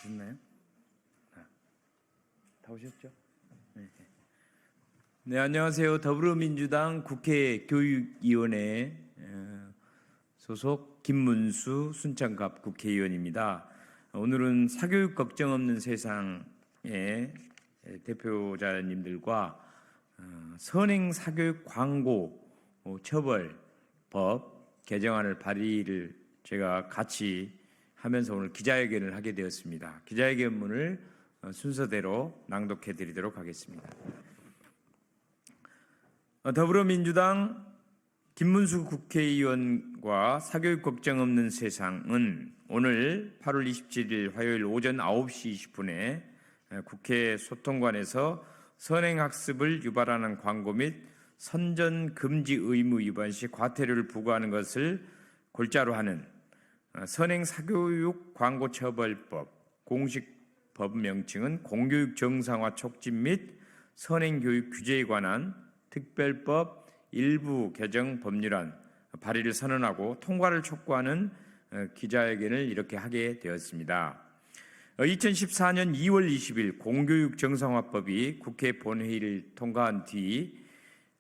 오셨나요? 다 오셨죠? 네, 안녕하세요. 더불어민주당 국회 교육위원회 소속 김문수 순창갑 국회의원입니다. 오늘은 사교육 걱정 없는 세상의 대표자님들과 선행 사교육 광고 처벌법 개정안을 발의를 제가 같이 하면서 오늘 기자회견을 하게 되었습니다. 기자회견문을 순서대로 낭독해 드리도록 하겠습니다. 더불어민주당 김문수 국회의원과 사교육 걱정 없는 세상은 오늘 8월 27일 화요일 오전 9시 20분에 국회 소통관에서 선행학습을 유발하는 광고 및 선전 금지 의무 위반 시 과태료를 부과하는 것을 골자로 하는 선행사교육 광고처벌법, 공식 법 명칭은 공교육 정상화 촉진 및 선행교육 규제에 관한 특별법 일부 개정 법률안 발의를 선언하고 통과를 촉구하는 기자회견을 이렇게 하게 되었습니다. 2014년 2월 20일 공교육 정상화법이 국회 본회의를 통과한 뒤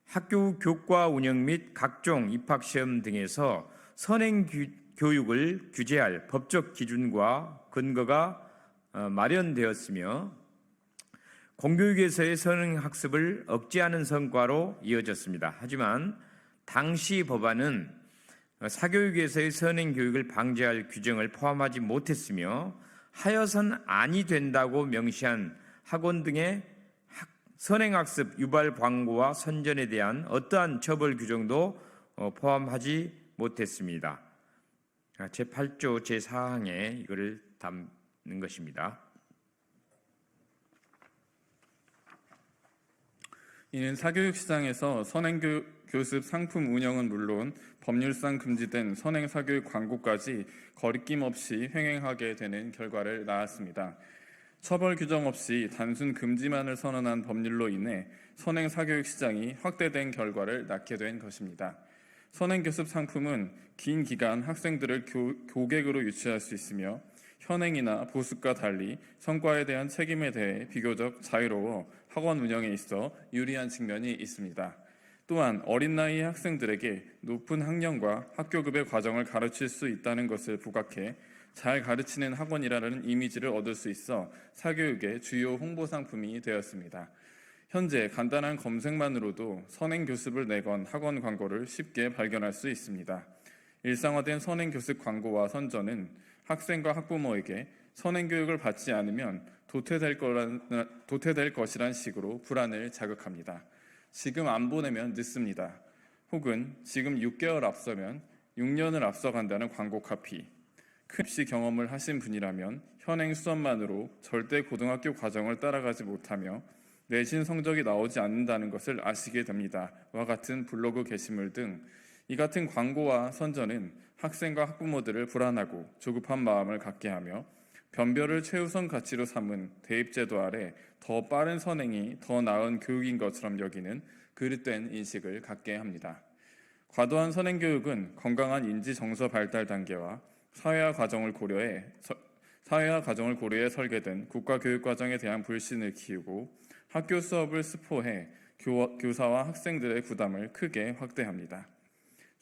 학교 교과 운영 및 각종 입학시험 등에서 선행교육을 규제할 법적 기준과 근거가 마련되었으며 공교육에서의 선행학습을 억제하는 성과로 이어졌습니다. 하지만 당시 법안은 사교육에서의 선행교육을 방지할 규정을 포함하지 못했으며 하여선 아니 된다고 명시한 학원 등의 선행학습 유발 광고와 선전에 대한 어떠한 처벌 규정도 포함하지 못했습니다. 제8조 제4항에 이거를 담는 것입니다. 이는 사교육 시장에서 선행교습 상품 운영은 물론 법률상 금지된 선행사교육 광고까지 거리낌 없이 횡행하게 되는 결과를 낳았습니다. 처벌 규정 없이 단순 금지만을 선언한 법률로 인해 선행사교육 시장이 확대된 결과를 낳게 된 것입니다. 선행교습 상품은 긴 기간 학생들을 교객으로 유치할 수 있으며 현행이나 보습과 달리 성과에 대한 책임에 대해 비교적 자유로워 학원 운영에 있어 유리한 측면이 있습니다. 또한 어린 나이의 학생들에게 높은 학년과 학교급의 과정을 가르칠 수 있다는 것을 부각해 잘 가르치는 학원이라는 이미지를 얻을 수 있어 사교육의 주요 홍보 상품이 되었습니다. 현재 간단한 검색만으로도 선행교습을 내건 학원 광고를 쉽게 발견할 수 있습니다. 일상화된 선행교습 광고와 선전은 학생과 학부모에게 선행교육을 받지 않으면 도태될 것이란 식으로 불안을 자극합니다. 지금 안 보내면 늦습니다. 혹은 지금 6개월 앞서면 6년을 앞서간다는 광고 카피. 큰 입시 경험을 하신 분이라면 현행 수업만으로 절대 고등학교 과정을 따라가지 못하며 내신 성적이 나오지 않는다는 것을 아시게 됩니다. 와 같은 블로그 게시물 등 이 같은 광고와 선전은 학생과 학부모들을 불안하고 조급한 마음을 갖게 하며 변별을 최우선 가치로 삼은 대입제도 아래 더 빠른 선행이 더 나은 교육인 것처럼 여기는 그릇된 인식을 갖게 합니다. 과도한 선행교육은 건강한 인지 정서 발달 단계와 사회화 과정을 고려해 설계된 국가교육과정에 대한 불신을 키우고 학교 수업을 스포해 교사와 학생들의 부담을 크게 확대합니다.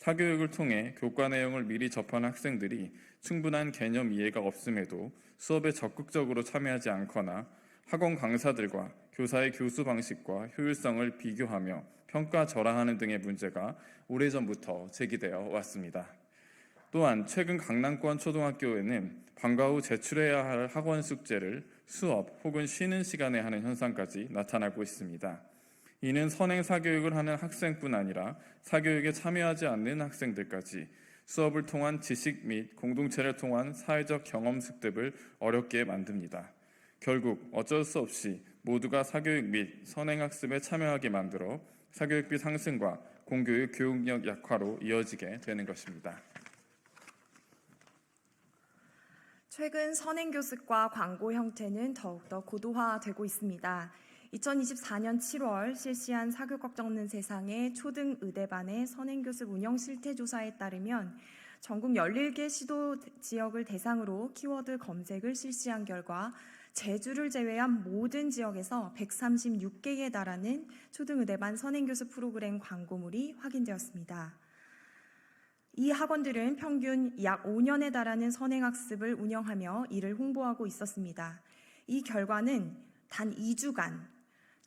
사교육을 통해 교과 내용을 미리 접한 학생들이 충분한 개념 이해가 없음에도 수업에 적극적으로 참여하지 않거나 학원 강사들과 교사의 교수 방식과 효율성을 비교하며 평가절하하는 등의 문제가 오래전부터 제기되어 왔습니다. 또한 최근 강남권 초등학교에는 방과 후 제출해야 할 학원 숙제를 수업 혹은 쉬는 시간에 하는 현상까지 나타나고 있습니다. 이는 선행 사교육을 하는 학생뿐 아니라 사교육에 참여하지 않는 학생들까지 수업을 통한 지식 및 공동체를 통한 사회적 경험 습득을 어렵게 만듭니다. 결국 어쩔 수 없이 모두가 사교육 및 선행학습에 참여하게 만들어 사교육비 상승과 공교육 교육력 약화로 이어지게 되는 것입니다. 최근 선행교습과 광고 형태는 더욱더 고도화되고 있습니다. 2024년 7월 실시한 사교육 걱정 없는 세상의 초등 의대반의 선행교습 운영 실태조사에 따르면 전국 11개 시도 지역을 대상으로 키워드 검색을 실시한 결과 제주를 제외한 모든 지역에서 136개에 달하는 초등의대반 선행교습 프로그램 광고물이 확인되었습니다. 이 학원들은 평균 약 5년에 달하는 선행학습을 운영하며 이를 홍보하고 있었습니다. 이 결과는 단 2주간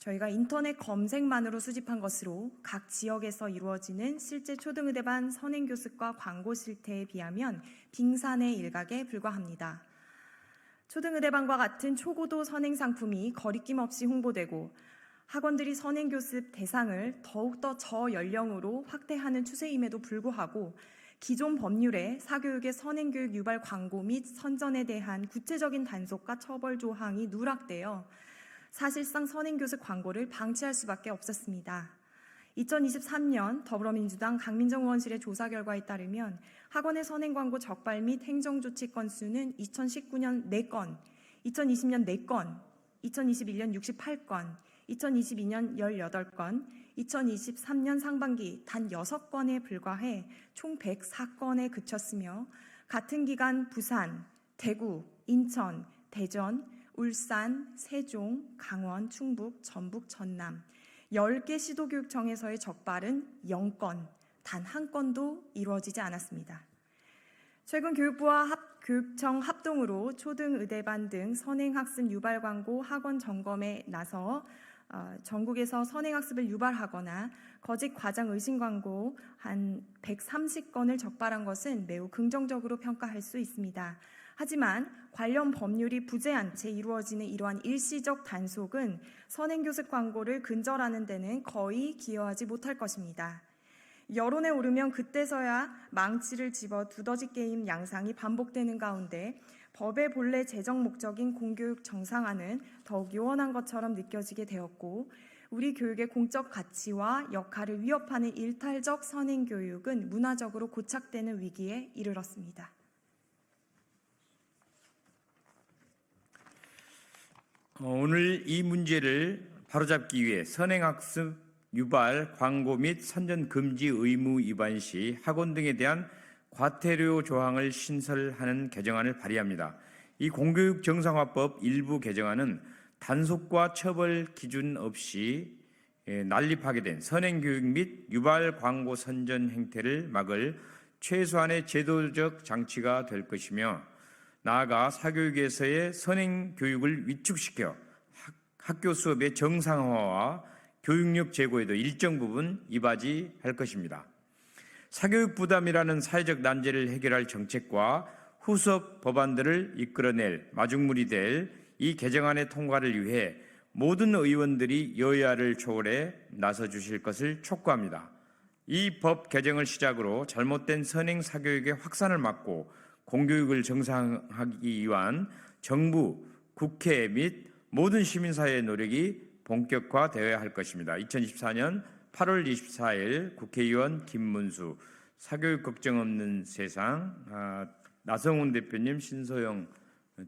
저희가 인터넷 검색만으로 수집한 것으로 각 지역에서 이루어지는 실제 초등의대반 선행교습과 광고 실태에 비하면 빙산의 일각에 불과합니다. 초등의대반과 같은 초고도 선행상품이 거리낌 없이 홍보되고 학원들이 선행교습 대상을 더욱더 저연령으로 확대하는 추세임에도 불구하고 기존 법률에 사교육의 선행교육 유발 광고 및 선전에 대한 구체적인 단속과 처벌 조항이 누락되어 사실상 선행교습 광고를 방치할 수밖에 없었습니다. 2023년 더불어민주당 강민정 의원실의 조사 결과에 따르면 학원의 선행 광고 적발 및 행정조치 건수는 2019년 4건, 2020년 4건, 2021년 68건, 2022년 18건, 2023년 상반기 단 6건에 불과해 총 104건에 그쳤으며 같은 기간 부산, 대구, 인천, 대전, 울산, 세종, 강원, 충북, 전북, 전남 10개 시도교육청에서의 적발은 0건, 단 한 건도 이루어지지 않았습니다. 최근 교육부와 교육청 합동으로 초등의대반 등 선행학습 유발 광고 학원 점검에 나서 전국에서 선행학습을 유발하거나 거짓 과장 의심 광고 한 130건을 적발한 것은 매우 긍정적으로 평가할 수 있습니다. 하지만 관련 법률이 부재한 채 이루어지는 이러한 일시적 단속은 선행교습 광고를 근절하는 데는 거의 기여하지 못할 것입니다. 여론에 오르면 그때서야 망치를 집어 두더지 게임 양상이 반복되는 가운데 법의 본래 제정 목적인 공교육 정상화는 더욱 요원한 것처럼 느껴지게 되었고 우리 교육의 공적 가치와 역할을 위협하는 일탈적 선행교육은 문화적으로 고착되는 위기에 이르렀습니다. 오늘 이 문제를 바로잡기 위해 선행학습 유발 광고 및 선전 금지 의무 위반 시 학원 등에 대한 과태료 조항을 신설하는 개정안을 발의합니다. 이 공교육 정상화법 일부 개정안은 단속과 처벌 기준 없이 난립하게 된 선행교육 및 유발 광고 선전 행태를 막을 최소한의 제도적 장치가 될 것이며 나아가 사교육에서의 선행교육을 위축시켜 학교 수업의 정상화와 교육력 제고에도 일정 부분 이바지할 것입니다. 사교육 부담이라는 사회적 난제를 해결할 정책과 후속 법안들을 이끌어낼 마중물이 될 이 개정안의 통과를 위해 모든 의원들이 여야를 초월해 나서 주실 것을 촉구합니다. 이 법 개정을 시작으로 잘못된 선행 사교육의 확산을 막고 공교육을 정상화하기 위한 정부, 국회 및 모든 시민사회의 노력이 본격화되어야 할 것입니다. 2024년 8월 24일 국회의원 김문수, 사교육 걱정 없는 세상, 나성훈 대표님, 신소영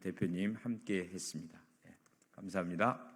대표님 함께 했습니다. 감사합니다.